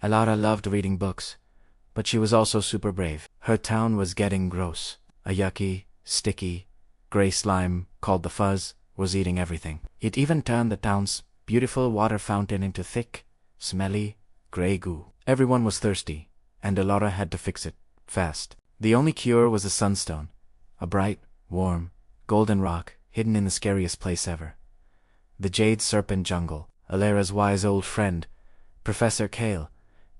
Elara loved reading books, but she was also super brave. Her town was getting gross. A yucky, sticky, gray slime called the Fuzz was eating everything. It even turned the town's beautiful water fountain into thick, smelly, gray goo. Everyone was thirsty, and Elara had to fix it, fast. The only cure was a Sunstone, a bright, warm, golden rock hidden in the scariest place ever. The Jade Serpent Jungle. Elara's wise old friend, Professor Kale,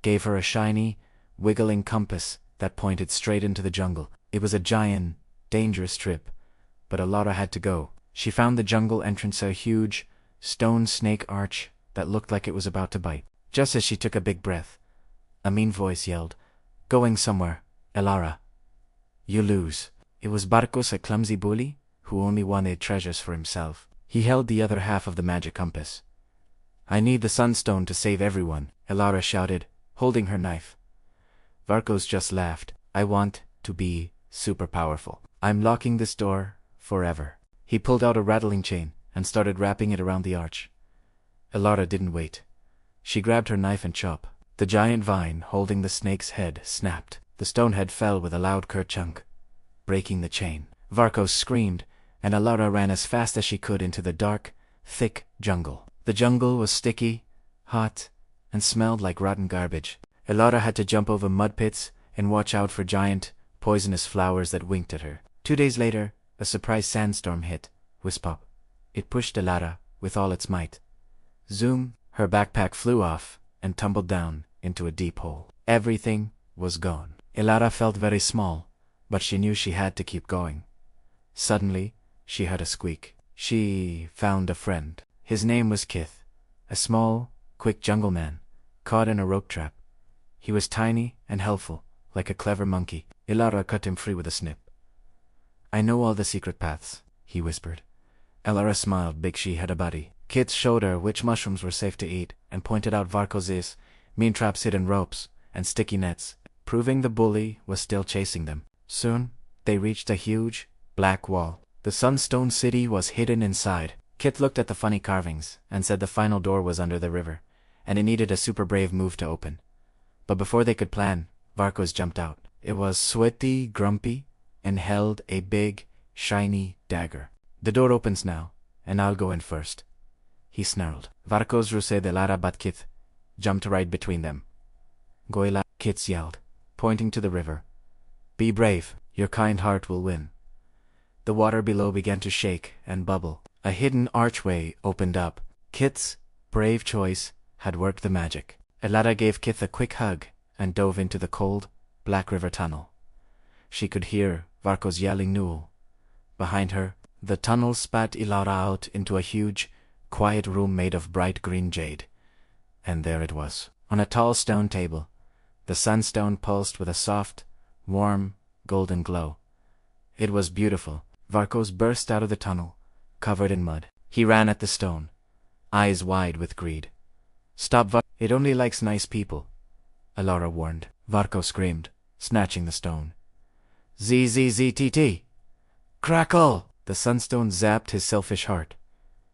gave her a shiny, wiggling compass that pointed straight into the jungle. It was a giant, dangerous trip, but Elara had to go. She found the jungle entrance a huge, stone snake arch that looked like it was about to bite. Just as she took a big breath, a mean voice yelled, "Going somewhere, Elara. You lose." It was Varkos, a clumsy bully, who only wanted treasures for himself. He held the other half of the magic compass. "I need the Sunstone to save everyone," Elara shouted, holding her knife. Varkos just laughed. "I want to be super powerful. I'm locking this door forever." He pulled out a rattling chain and started wrapping it around the arch. Elara didn't wait. She grabbed her knife and chop. The giant vine holding the snake's head snapped. The stone head fell with a loud kerchunk, breaking the chain. Varkos screamed, and Elara ran as fast as she could into the dark, thick jungle. The jungle was sticky, hot, and smelled like rotten garbage. Elara had to jump over mud pits and watch out for giant, poisonous flowers that winked at her. 2 days later, a surprise sandstorm hit. Wisp-pop. It pushed Elara with all its might. Zoom! Her backpack flew off and tumbled down into a deep hole. Everything was gone. Elara felt very small, but she knew she had to keep going. Suddenly, she heard a squeak. She found a friend. His name was Kith, a small, quick jungle man, caught in a rope trap. He was tiny and helpful, like a clever monkey. Elara cut him free with a snip. "I know all the secret paths," he whispered. Elara smiled, big she had a buddy. Kith showed her which mushrooms were safe to eat, and pointed out Varkos's mean traps hid in ropes and sticky nets, proving the bully was still chasing them. Soon, they reached a huge, black wall. The Sunstone city was hidden inside. Kith looked at the funny carvings and said the final door was under the river, and it needed a super brave move to open. But before they could plan, Varkos jumped out. It was sweaty, grumpy, and held a big, shiny dagger. "The door opens now, and I'll go in first," he snarled. Varkos rused Elara but Kith jumped right between them. "Goila," Kith yelled, pointing to the river. "Be brave, your kind heart will win." The water below began to shake and bubble. A hidden archway opened up. Kith's brave choice had worked the magic. Elara gave Kith a quick hug and dove into the cold, black river tunnel. She could hear Varkos yelling "Newell." Behind her, the tunnel spat Elara out into a huge, quiet room made of bright green jade. And there it was. On a tall stone table, the sunstone pulsed with a soft, warm, golden glow. It was beautiful. Varkos burst out of the tunnel, covered in mud. He ran at the stone, eyes wide with greed. "Stop, It only likes nice people," Elara warned. Varkos screamed, snatching the stone. "ZZZTT! Crackle!" The sunstone zapped his selfish heart.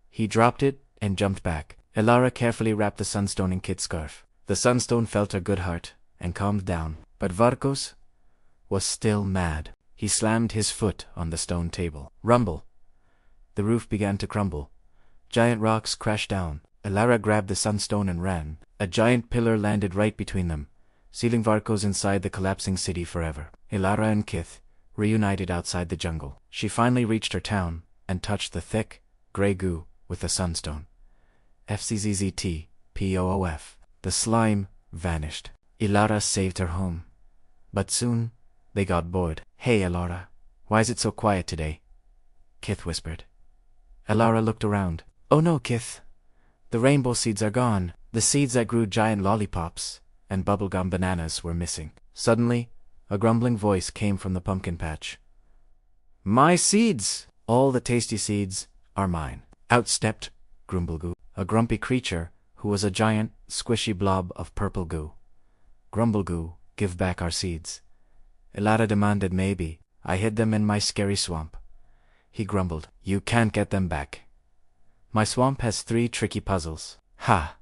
He dropped it and jumped back. Elara carefully wrapped the sunstone in Kith's scarf. The sunstone felt her good heart and calmed down. But Varkos was still mad. He slammed his foot on the stone table. Rumble! The roof began to crumble. Giant rocks crashed down. Elara grabbed the sunstone and ran. A giant pillar landed right between them, sealing Varkos inside the collapsing city forever. Elara and Kith reunited outside the jungle. She finally reached her town and touched the thick, gray goo with the sunstone. FCZZT-POOF. The slime vanished. Elara saved her home. But soon, they got bored. "Hey, Elara, why is it so quiet today?" Kith whispered. Elara looked around. "Oh no, Kith. The rainbow seeds are gone. The seeds that grew giant lollipops and bubblegum bananas were missing." Suddenly, a grumbling voice came from the pumpkin patch. "My seeds! All the tasty seeds are mine." Out stepped Grumble-Goo, a grumpy creature who was a giant, squishy blob of purple goo. "Grumble-Goo, give back our seeds." Elara demanded. "Maybe. I hid them in my scary swamp." He grumbled. "You can't get them back. My swamp has 3 tricky puzzles." "Ha!"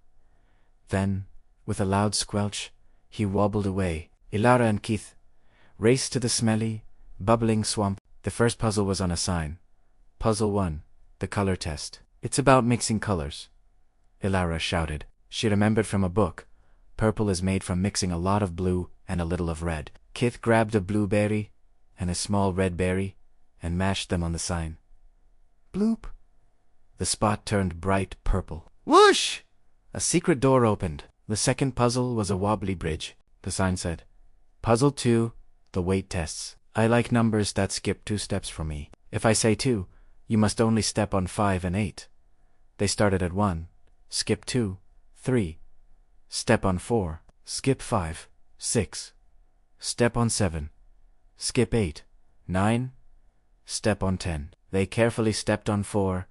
Then, with a loud squelch, He wobbled away. Elara and Kith raced to the smelly, bubbling swamp. The first puzzle was on a sign. Puzzle 1, the color test. It's about mixing colors, Elara shouted. She remembered from a book. Purple is made from mixing a lot of blue and a little of red. Kith grabbed a blueberry and a small red berry and mashed them on the sign. Bloop! The spot turned bright purple. Whoosh! A secret door opened. The second puzzle was a wobbly bridge. The sign said, Puzzle 2, the weight tests. I like numbers that skip 2 steps for me. If I say 2, you must only step on 5 and 8. They started at 1, skip 2, 3. Step on 4, skip 5, 6. Step on 7, skip 8, 9. Step on 10. They carefully stepped on 4,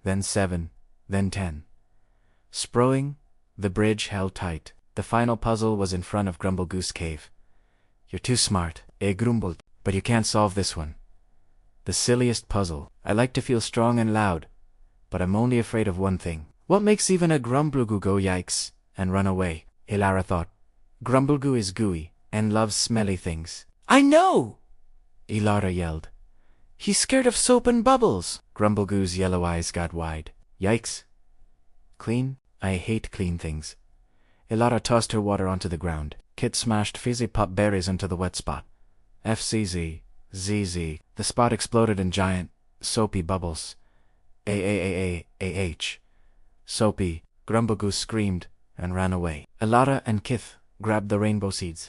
then 7, then 10. Sproing, the bridge held tight. The final puzzle was in front of Grumble-Goo's cave. You're too smart, Grumble, but you can't solve this one. The silliest puzzle. I like to feel strong and loud, but I'm only afraid of one thing. What makes even a Grumble-Goo go yikes and run away? Elara thought. Grumble-Goo is gooey and loves smelly things. I know! Elara yelled. He's scared of soap and bubbles. Grumble-Goo's yellow eyes got wide. Yikes. Clean? I hate clean things. Elara tossed her water onto the ground. Kit smashed fizzy pop berries into the wet spot. FCZ, ZZ. The spot exploded in giant, soapy bubbles. AAAAAH. Soapy. Grumble-Goo screamed and ran away. Elara and Kith grabbed the rainbow seeds.